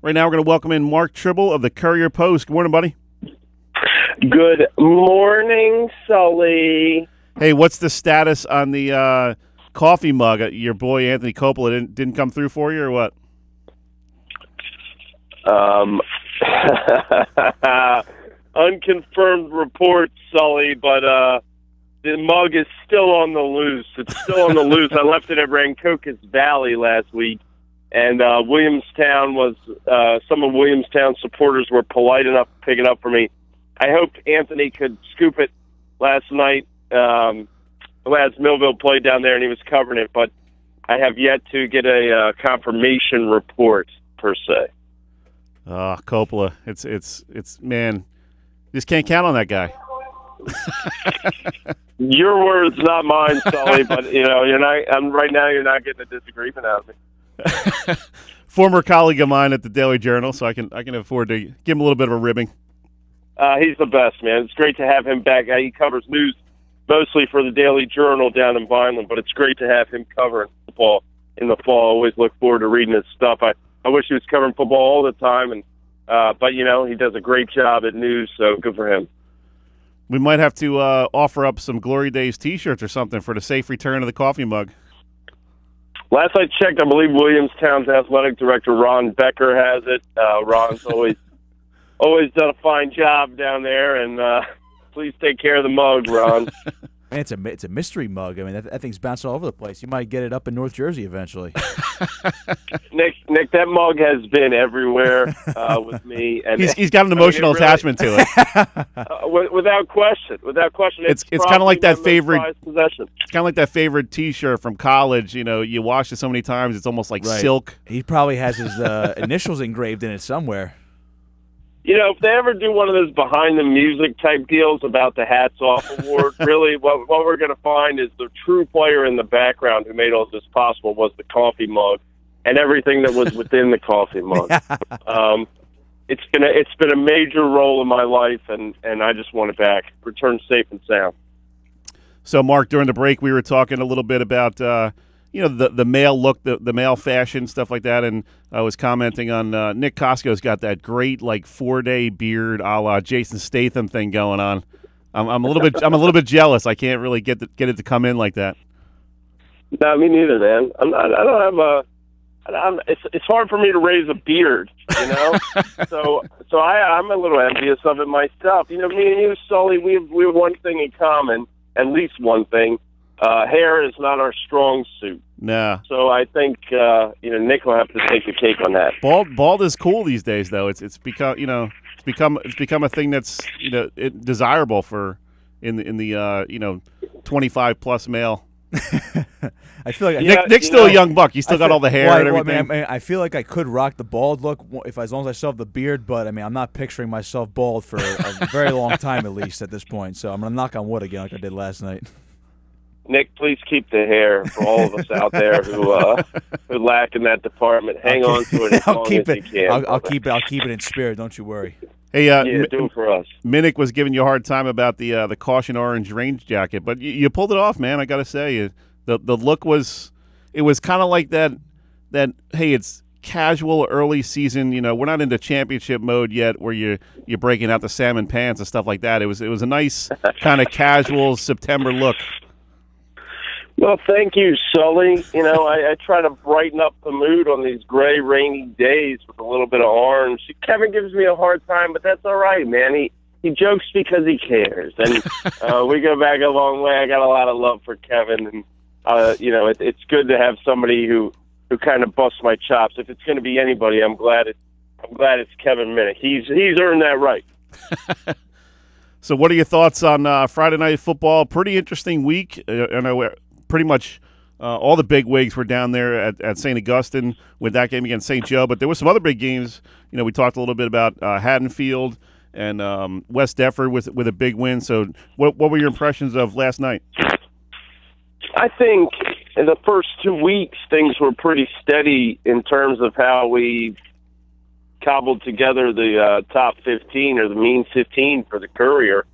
Right now we're going to welcome in Mark Trible of the Courier Post. Good morning, buddy. Good morning, Sully. Hey, what's the status on the coffee mug? Your boy Anthony Coppola didn't come through for you, or what? Unconfirmed reports, Sully, but the mug is still on the loose. It's still on the loose. I left it at Rancocas Valley last week, and Williamstown was some of Williamstown supporters were polite enough to pick it up for me. I hoped Anthony could scoop it last night. As Millville played down there, and he was covering it, but I have yet to get a confirmation report per se. Coppola, it's man, just can't count on that guy. Your words, not mine, Sully. But you're not. Right now, you're not getting a disagreement out of me. Former colleague of mine at the Daily Journal, so I can afford to give him a little bit of a ribbing. He's the best, man. It's great to have him back. He covers news mostly for the Daily Journal down in Vineland, but it's great to have him covering football in the fall. I always look forward to reading his stuff. I wish he was covering football all the time, and but he does a great job at news, so good for him. We might have to offer up some Glory Days T-shirts or something for the safe return of the coffee mug. Last I checked, I believe Williamstown's athletic director Ron Becker has it. Ron's always done a fine job down there, and please take care of the mug, Ron. Man, it's a mystery mug. I mean, that thing's bouncing all over the place. You might get it up in North Jersey eventually. Nick, that mug has been everywhere with me, and he's got an emotional attachment to it. Without question. It's kind of like that favorite possession. It's kind of like that favorite T-shirt from college. You wash it so many times, it's almost like silk. He probably has his initials engraved in it somewhere. If they ever do one of those behind-the-music type deals about the Hats Off Award, really what we're going to find is the true player in the background who made all this possible was the coffee mug and everything that was within the coffee mug. It's been a major role in my life, and I just want it back. Return safe and sound. So, Mark, during the break, we were talking a little bit about the male look, the male fashion, stuff like that, and I was commenting on Nick Costco's got that great 4-day beard a la Jason Statham thing going on. I'm a little bit jealous. I can't really get it to come in like that. No, me neither, man. It's hard for me to raise a beard, so I'm a little envious of it myself. Me and you, Sully, we have one thing in common, at least one thing. Hair is not our strong suit. Nah. So I think Nick will have to take the cake on that. Bald is cool these days, though. It's become a thing that's desirable for in the 25 plus male. I feel like Nick's still a young buck. He's still got all the hair and everything. I feel like I could rock the bald look as long as I still have the beard, but I'm not picturing myself bald for a very long time at least at this point. So I'm gonna knock on wood again like I did last night. Nick, please keep the hair for all of us out there who lack in that department. Hang on to it as long as you can. I'll keep it in spirit. Don't you worry. Hey, do it for us. Minnick was giving you a hard time about the caution orange range jacket, but you pulled it off, man. I got to say, the look was kind of like that. Hey, it's casual early season. We're not into championship mode yet, where you're breaking out the salmon pants and stuff like that. It was a nice kind of casual September look. Well, thank you, Sully. I try to brighten up the mood on these gray, rainy days with a little bit of orange. Kevin gives me a hard time, but that's all right, man. He jokes because he cares, and we go back a long way. I got a lot of love for Kevin, and it's good to have somebody who kind of busts my chops. If it's going to be anybody, I'm glad it's Kevin Minnick. He's earned that right. So, what are your thoughts on Friday Night Football? Pretty interesting week. I know pretty much all the big wigs were down there at St. Augustine with that game against St. Joe, but there were some other big games. We talked a little bit about Haddonfield and West Deptford with a big win. So what were your impressions of last night? I think in the first 2 weeks, things were pretty steady in terms of how we cobbled together the top 15 or the mean 15 for the Courier.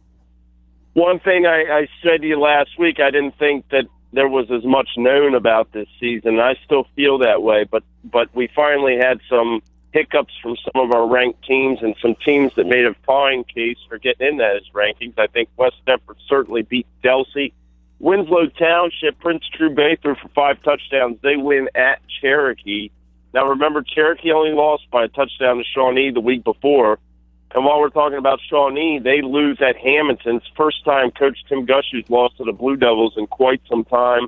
One thing I said to you last week, I didn't think that there was as much known about this season. I still feel that way, but we finally had some hiccups from some of our ranked teams and some teams that made a fine case for getting in those rankings. I think West Deptford certainly beat Delsey. Winslow Township, Prince Trible threw for 5 touchdowns. They win at Cherokee. Now, remember, Cherokee only lost by a touchdown to Shawnee the week before. And while we're talking about Shawnee, they lose at Hamilton. It's first time Coach Tim Gushew's lost to the Blue Devils in quite some time.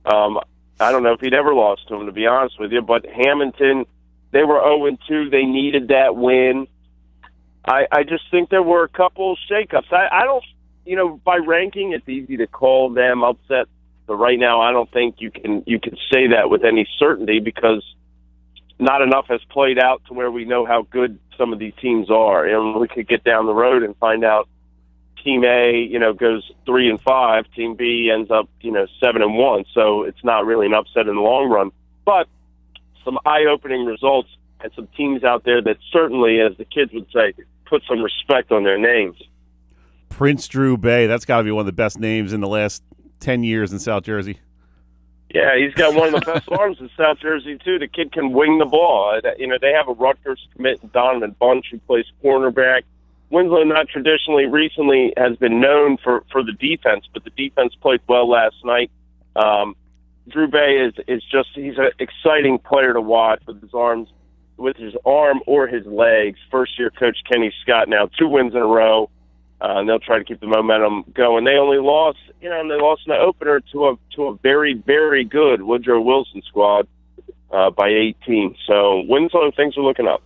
I don't know if he'd ever lost to them, to be honest with you. But Hamilton, they were 0-2. They needed that win. I just think there were a couple shakeups. I don't, by ranking, it's easy to call them upset. But right now, I don't think you can say that with any certainty because not enough has played out to where we know how good some of these teams are. And we could get down the road and find out Team A, goes 3-5. Team B ends up, 7-1. So it's not really an upset in the long run. But some eye-opening results and some teams out there that certainly, as the kids would say, put some respect on their names. Prince Drew Bay, that's got to be one of the best names in the last 10 years in South Jersey. Yeah, he's got one of the best arms in South Jersey, too. The kid can wing the ball. They have a Rutgers commit, Donovan Bunch, who plays cornerback. Winslow, not traditionally, recently has been known for the defense, but the defense played well last night. Drew Bay he's an exciting player to watch with his arm or his legs. First-year coach Kenny Scott now 2 wins in a row. And they'll try to keep the momentum going. They only lost, in the opener to a very, very good Woodrow Wilson squad by 18. So Winslow, things are looking up.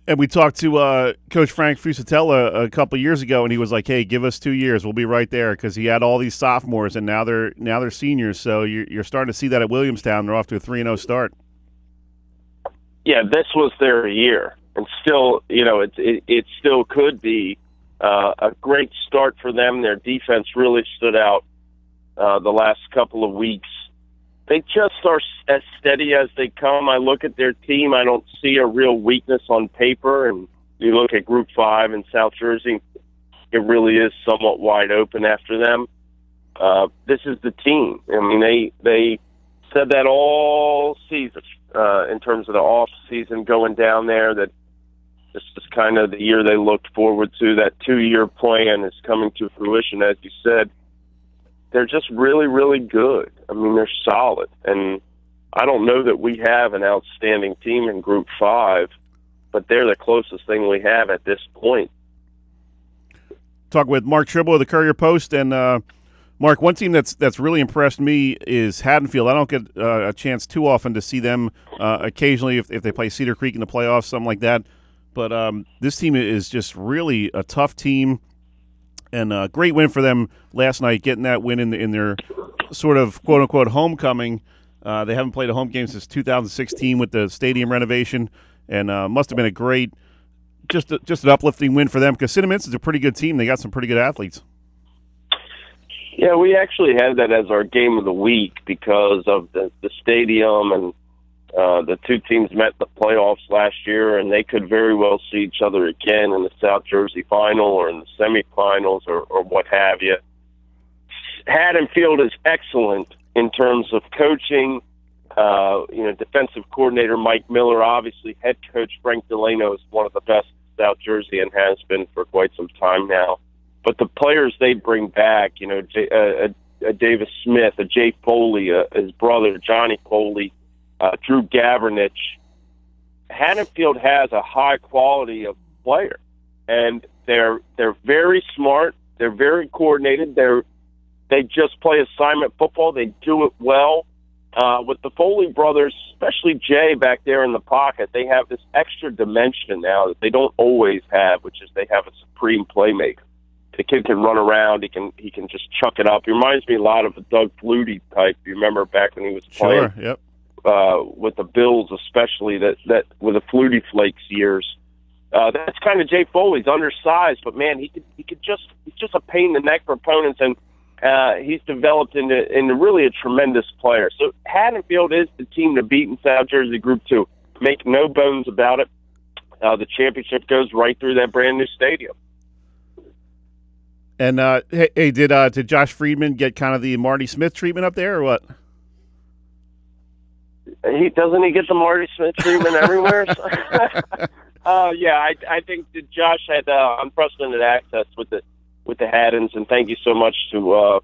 And we talked to Coach Frank Fusatella a couple years ago, and he was like, "Hey, give us 2 years, we'll be right there," because he had all these sophomores, and now they're seniors. So you're starting to see that at Williamstown. They're off to a 3-0 start. Yeah, this was their year, and still, it still could be. A great start for them. Their defense really stood out the last couple of weeks. They just are as steady as they come. I look at their team. I don't see a real weakness on paper. And you look at Group 5 in South Jersey, it really is somewhat wide open after them. This is the team. I mean, they said that all season in terms of the off season going down there, that this is kind of the year they looked forward to. That 2-year plan is coming to fruition, as you said. They're just really, really good. I mean, they're solid. And I don't know that we have an outstanding team in Group 5, but they're the closest thing we have at this point. Talk with Mark Trible of the Courier Post. And, Mark, one team that's really impressed me is Haddonfield. I don't get a chance too often to see them occasionally if they play Cedar Creek in the playoffs, something like that. But this team is just really a tough team, and a great win for them last night, getting that win in their sort of quote-unquote homecoming. They haven't played a home game since 2016 with the stadium renovation, and must have been a great, just an uplifting win for them because Cinnamin's is a pretty good team. They got some pretty good athletes. Yeah, we actually had that as our game of the week because of the stadium, and the two teams met in the playoffs last year, and they could very well see each other again in the South Jersey final or in the semifinals or what have you. Haddonfield is excellent in terms of coaching. Defensive coordinator Mike Miller, obviously head coach Frank Delano is one of the best in South Jersey and has been for quite some time now. But the players they bring back, Davis Smith, Jay Foley, his brother Johnny Foley, Drew Gavernich. Haddonfield has a high quality of player, and they're very smart. They're very coordinated. They just play assignment football. They do it well. With the Foley brothers, especially Jay back there in the pocket, they have this extra dimension now that they don't always have, which is they have a supreme playmaker. The kid can run around. He can just chuck it up. He reminds me a lot of a Doug Flutie type. You remember back when he was playing? Sure, yep. With the Bills, especially that with the Flutie Flakes years. That's kind of Jay Foley's undersized, but man, he's just a pain in the neck for opponents, and he's developed into really a tremendous player. So Haddonfield is the team to beat in South Jersey Group 2. Make no bones about it. The championship goes right through that brand new stadium. And hey, did Josh Friedman get kind of the Marty Smith treatment up there, or what? Doesn't he get the Marty Smith treatment everywhere? Yeah, I think that Josh had unprecedented access with the Haddons, and thank you so much to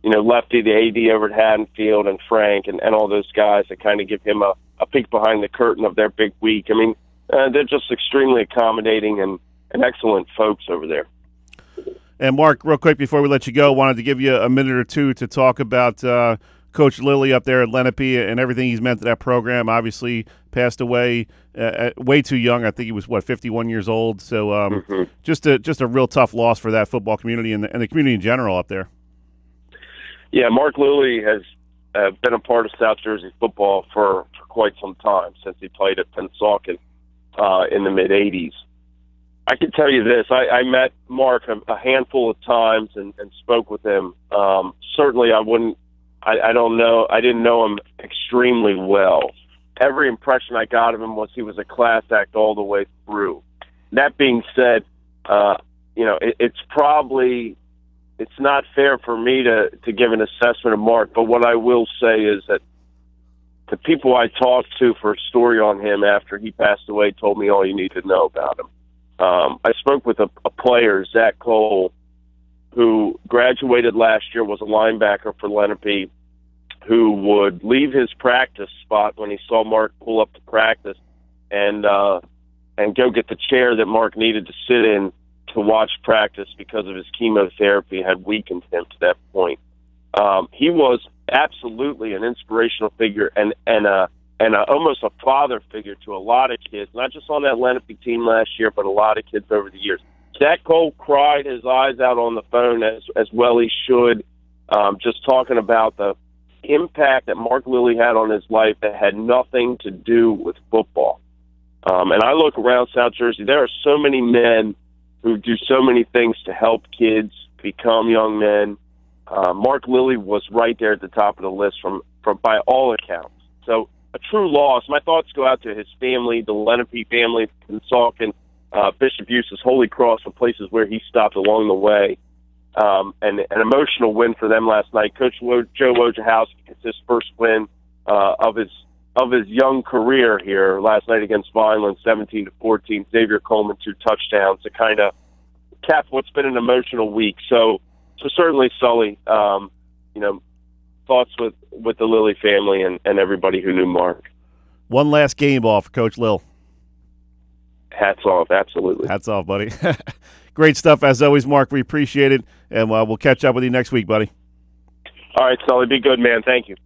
Lefty, the AD over at Haddonfield, and Frank, and all those guys that kind of give him a peek behind the curtain of their big week. I mean, they're just extremely accommodating and excellent folks over there. And Mark, real quick before we let you go, wanted to give you a minute or two to talk about Coach Lilly up there at Lenape and everything he's meant to that program. Obviously passed away way too young. I think he was, 51 years old. So just a real tough loss for that football community and the community in general up there. Yeah, Mark Lilly has been a part of South Jersey football for quite some time, since he played at Pennsauken in the mid-'80s. I can tell you this. I met Mark a handful of times and spoke with him. Certainly I didn't know him extremely well. Every impression I got of him was he was a class act all the way through. That being said, it's not fair for me to give an assessment of Mark, but what I will say is that the people I talked to for a story on him after he passed away told me all you need to know about him. I spoke with a player, Zach Cole, who graduated last year, was a linebacker for Lenape, who would leave his practice spot when he saw Mark pull up to practice and go get the chair that Mark needed to sit in to watch practice because of his chemotherapy had weakened him to that point. He was absolutely an inspirational figure and almost a father figure to a lot of kids, not just on that Lenape team last year, but a lot of kids over the years. Zach Cole cried his eyes out on the phone, as well he should, just talking about the impact that Mark Lilly had on his life that had nothing to do with football. And I look around South Jersey, there are so many men who do so many things to help kids become young men. Mark Lilly was right there at the top of the list from by all accounts. So a true loss. My thoughts go out to his family, the Lenape family, Pennsauken, Bishop Eustace, Holy Cross, the places where he stopped along the way. And an emotional win for them last night. Coach Joe Wojciechowski gets his first win of his young career here last night against Vineland, 17-14. Xavier Coleman 2 touchdowns to kind of cap what's been an emotional week. So certainly, Sully, thoughts with the Lilly family and everybody who knew Mark. One last game ball for Coach Lil. Hats off, absolutely. Hats off, buddy. Great stuff as always, Mark. We appreciate it, and we'll catch up with you next week, buddy. All right, Sully. Be good, man. Thank you.